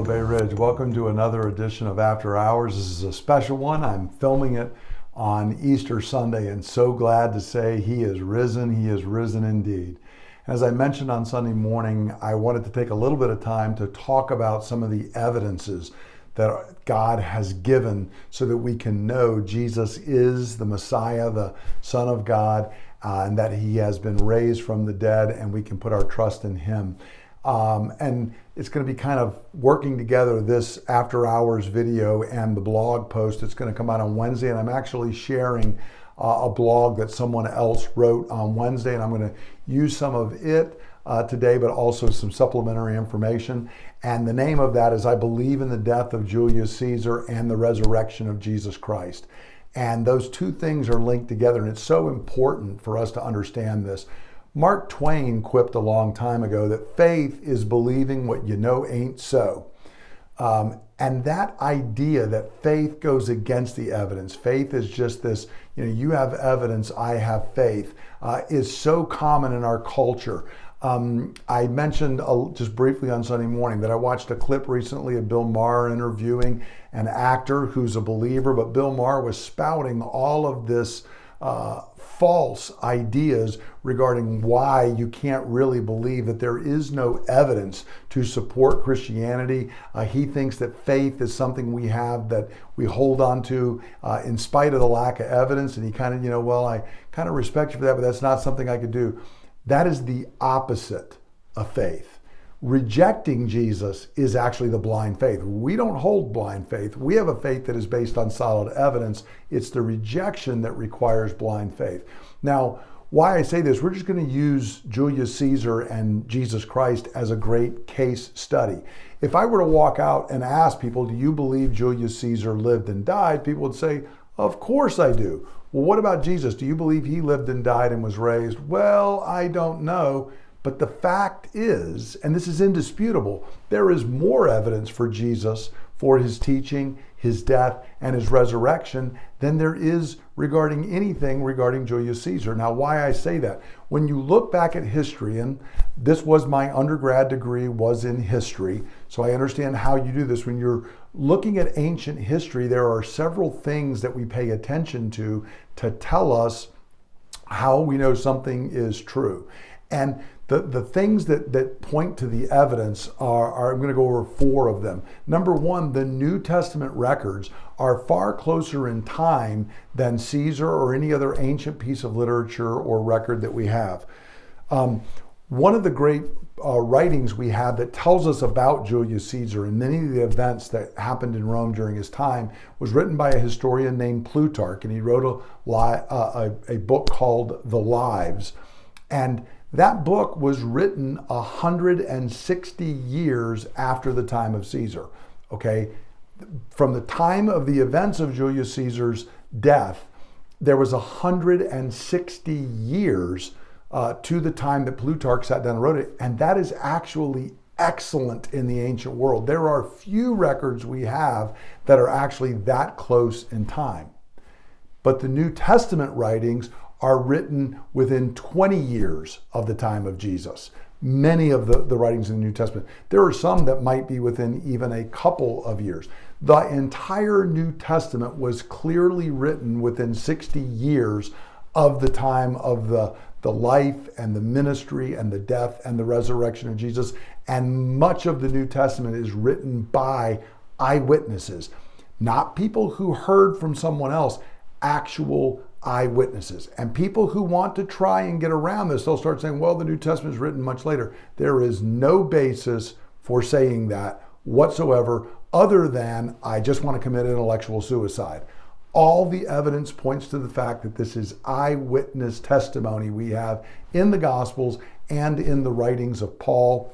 of Bay Ridge. Welcome to another edition of After Hours. This is a special one. I'm filming it on Easter Sunday and so glad to say He is risen. He is risen indeed. As I mentioned on Sunday morning, I wanted to take a little bit of time to talk about some of the evidences that God has given so that we can know Jesus is the Messiah, the Son of God, and that He has been raised from the dead and we can put our trust in Him. And it's going to be kind of working together, this After Hours video and the blog post. It's going to come out on Wednesday, and I'm actually sharing a blog that someone else wrote on Wednesday, and I'm going to use some of it today, but also some supplementary information. And the name of that is I Believe in the Death of Julius Caesar and the Resurrection of Jesus Christ. And those two things are linked together, and it's so important for us to understand this. Mark Twain quipped a long time ago that faith is believing what you know ain't so. And that idea that faith goes against the evidence, faith is just this, you have evidence, I have faith, is so common in our culture. I mentioned just briefly on Sunday morning that I watched a clip recently of Bill Maher interviewing an actor who's a believer, but Bill Maher was spouting all of this false ideas regarding why you can't really believe that there is no evidence to support Christianity. He thinks that faith is something we have that we hold on to in spite of the lack of evidence. And he kind of, I kind of respect you for that, but that's not something I could do. That is the opposite of faith. Rejecting Jesus is actually the blind faith. We don't hold blind faith. We have a faith that is based on solid evidence. It's the rejection that requires blind faith. Now, why I say this, we're just going to use Julius Caesar and Jesus Christ as a great case study. If I were to walk out and ask people, do you believe Julius Caesar lived and died? People would say, of course I do. Well, what about Jesus? Do you believe he lived and died and was raised? Well, I don't know. But the fact is, and this is indisputable, there is more evidence for Jesus, for his teaching, his death, and his resurrection than there is regarding anything regarding Julius Caesar. Now, why I say that? When you look back at history, and this was my undergrad degree, was in history, so I understand how you do this. When you're looking at ancient history, there are several things that we pay attention to tell us how we know something is true. And the things that point to the evidence are I'm going to go over four of them. Number one, the New Testament records are far closer in time than Caesar or any other ancient piece of literature or record that we have. One of the great writings we have that tells us about Julius Caesar and many of the events that happened in Rome during his time was written by a historian named Plutarch, and he wrote a book called The Lives. And that book was written 160 years after the time of Caesar, okay? From the time of the events of Julius Caesar's death, there was 160 years to the time that Plutarch sat down and wrote it, and that is actually excellent in the ancient world. There are few records we have that are actually that close in time. But the New Testament writings are written within 20 years of the time of Jesus. Many of the writings in the New Testament. There are some that might be within even a couple of years. The entire New Testament was clearly written within 60 years of the time of the life and the ministry and the death and the resurrection of Jesus. And much of the New Testament is written by eyewitnesses, not people who heard from someone else, actual eyewitnesses. And people who want to try and get around this, they'll start saying, well, the New Testament is written much later. There is no basis for saying that whatsoever, other than I just want to commit intellectual suicide. All the evidence points to the fact that this is eyewitness testimony we have in the Gospels and in the writings of Paul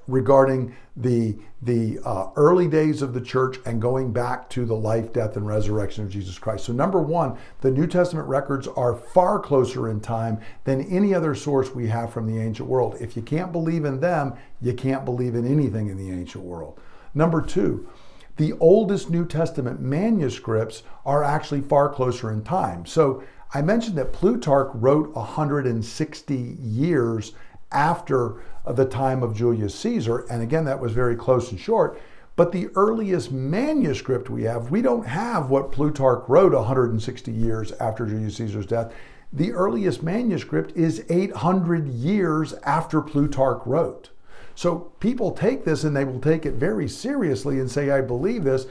regarding the early days of the church and going back to the life, death, and resurrection of Jesus Christ. So number one, the New Testament records are far closer in time than any other source we have from the ancient world. If you can't believe in them, you can't believe in anything in the ancient world. Number two, the oldest New Testament manuscripts are actually far closer in time. So I mentioned that Plutarch wrote 160 years after the time of Julius Caesar. And again, that was very close and short. But the earliest manuscript we don't have what Plutarch wrote 160 years after Julius Caesar's death. The earliest manuscript is 800 years after Plutarch wrote. So people take this and they will take it very seriously and say, I believe this,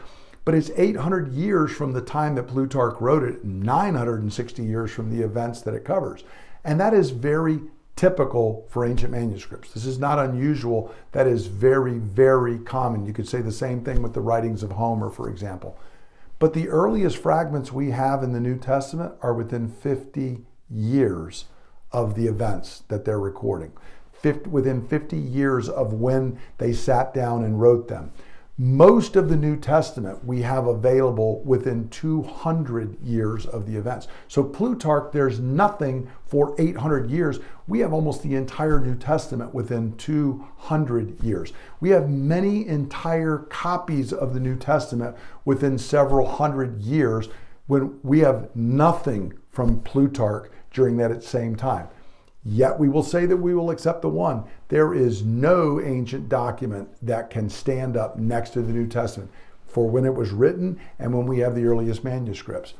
but it's 800 years from the time that Plutarch wrote it, 960 years from the events that it covers. And that is very typical for ancient manuscripts. This is not unusual. That is very, very common. You could say the same thing with the writings of Homer, for example. But the earliest fragments we have in the New Testament are within 50 years of the events that they're recording. Within 50 years of when they sat down and wrote them. Most of the New Testament we have available within 200 years of the events. So Plutarch, there's nothing for 800 years. We have almost the entire New Testament within 200 years. We have many entire copies of the New Testament within several hundred years when we have nothing from Plutarch during that same time. Yet we will say that we will accept the one. There is no ancient document that can stand up next to the New Testament for when it was written and when we have the earliest manuscripts.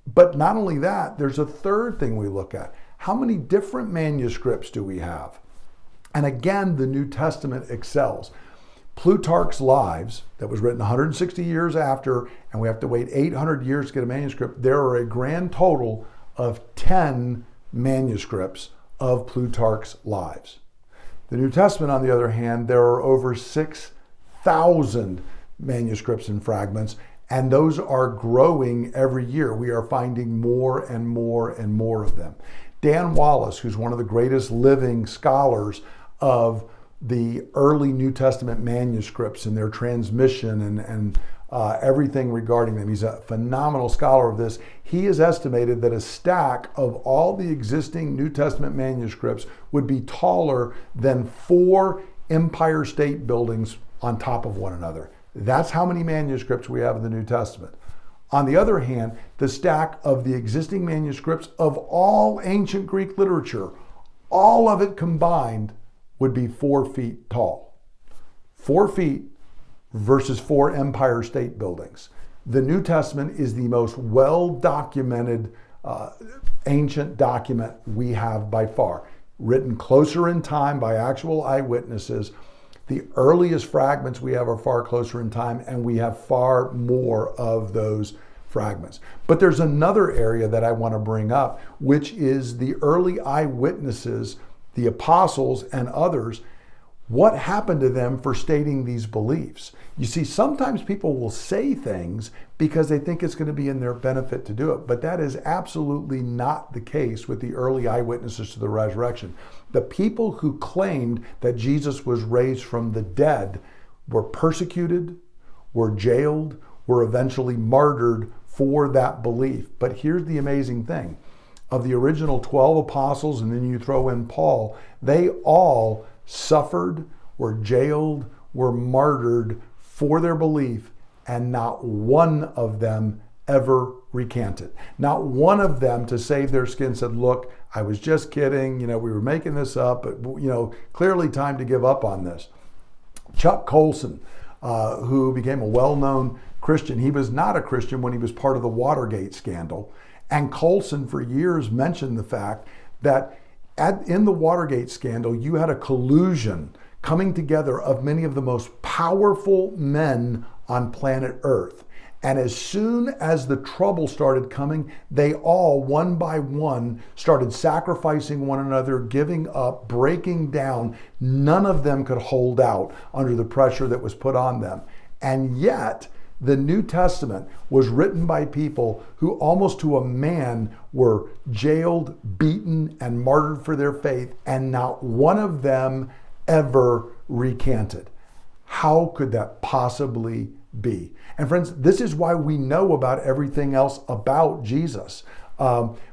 But not only that, there's a third thing we look at. How many different manuscripts do we have? And again, the New Testament excels. Plutarch's Lives, that was written 160 years after, and we have to wait 800 years to get a manuscript. There are a grand total of 10 manuscripts of Plutarch's Lives. The New Testament, on the other hand, there are over 6,000 manuscripts and fragments, and those are growing every year. We are finding more and more and more of them. Dan Wallace, who's one of the greatest living scholars of the early New Testament manuscripts and their transmission and everything regarding them. He's a phenomenal scholar of this. He has estimated that a stack of all the existing New Testament manuscripts would be taller than 4 Empire State Buildings on top of one another. That's how many manuscripts we have in the New Testament. On the other hand, the stack of the existing manuscripts of all ancient Greek literature, all of it combined, would be 4 feet tall. 4 feet versus 4 Empire State Buildings. The New Testament is the most well-documented ancient document we have by far. Written closer in time by actual eyewitnesses. The earliest fragments we have are far closer in time, and we have far more of those fragments. But there's another area that I want to bring up, which is the early eyewitnesses, the apostles and others. What happened to them for stating these beliefs? You see, sometimes people will say things because they think it's going to be in their benefit to do it, but that is absolutely not the case with the early eyewitnesses to the resurrection. The people who claimed that Jesus was raised from the dead were persecuted, were jailed, were eventually martyred for that belief. But here's the amazing thing. Of the original 12 apostles, and then you throw in Paul, they all suffered, were jailed, were martyred for their belief, and not one of them ever recanted. Not one of them, to save their skin, said, look, I was just kidding, we were making this up, but clearly time to give up on this. Chuck Colson, who became a well-known Christian, he was not a Christian when he was part of the Watergate scandal. And Colson for years mentioned the fact that in the Watergate scandal, you had a collusion coming together of many of the most powerful men on planet Earth. And as soon as the trouble started coming, they all, one by one, started sacrificing one another, giving up, breaking down. None of them could hold out under the pressure that was put on them. And yet, the New Testament was written by people who almost to a man were jailed, beaten, and martyred for their faith, and not one of them ever recanted. How could that possibly be? And friends, this is why we know about everything else about Jesus.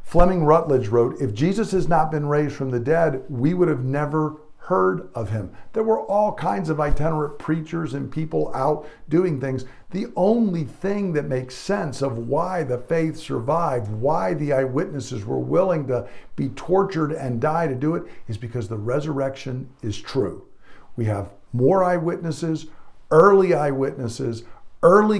Fleming Rutledge wrote, if Jesus has not been raised from the dead, we would have never heard of him. There were all kinds of itinerant preachers and people out doing things. The only thing that makes sense of why the faith survived, why the eyewitnesses were willing to be tortured and die to do it, is because the resurrection is true. We have more eyewitnesses, early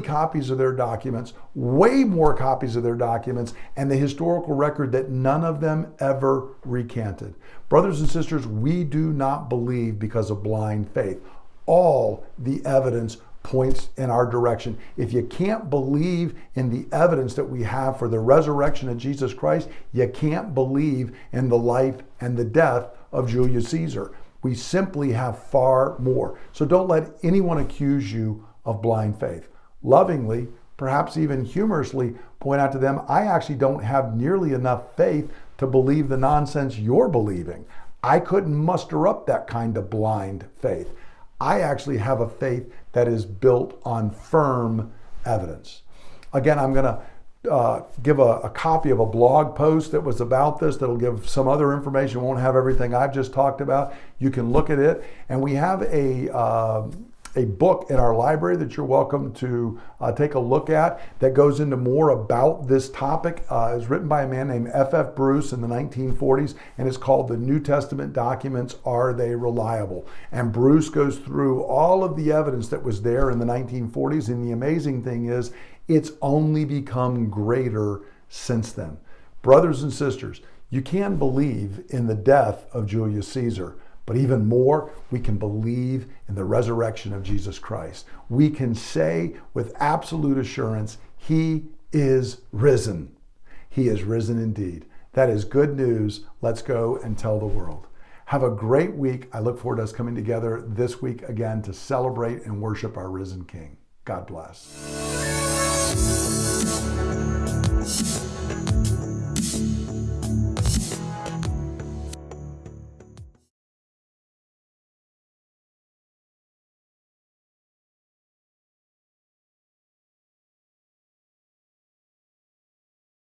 copies of their documents, way more copies of their documents, and the historical record that none of them ever recanted. Brothers and sisters, we do not believe because of blind faith. All the evidence points in our direction. If you can't believe in the evidence that we have for the resurrection of Jesus Christ, you can't believe in the life and the death of Julius Caesar. We simply have far more. So don't let anyone accuse you of blind faith. Lovingly, perhaps even humorously, point out to them, I actually don't have nearly enough faith to believe the nonsense you're believing. I couldn't muster up that kind of blind faith. I actually have a faith that is built on firm evidence. Again, I'm going to give a copy of a blog post that was about this that'll give some other information. Won't have everything I've just talked about. You can look at it. And we have a book in our library that you're welcome to take a look at that goes into more about this topic. It was written by a man named F.F. Bruce in the 1940s, and it's called The New Testament Documents, Are They Reliable? And Bruce goes through all of the evidence that was there in the 1940s, and the amazing thing is it's only become greater since then. Brothers and sisters, you can believe in the death of Julius Caesar, but even more, we can believe in the resurrection of Jesus Christ. We can say with absolute assurance, He is risen. He is risen indeed. That is good news. Let's go and tell the world. Have a great week. I look forward to us coming together this week again to celebrate and worship our risen King. God bless.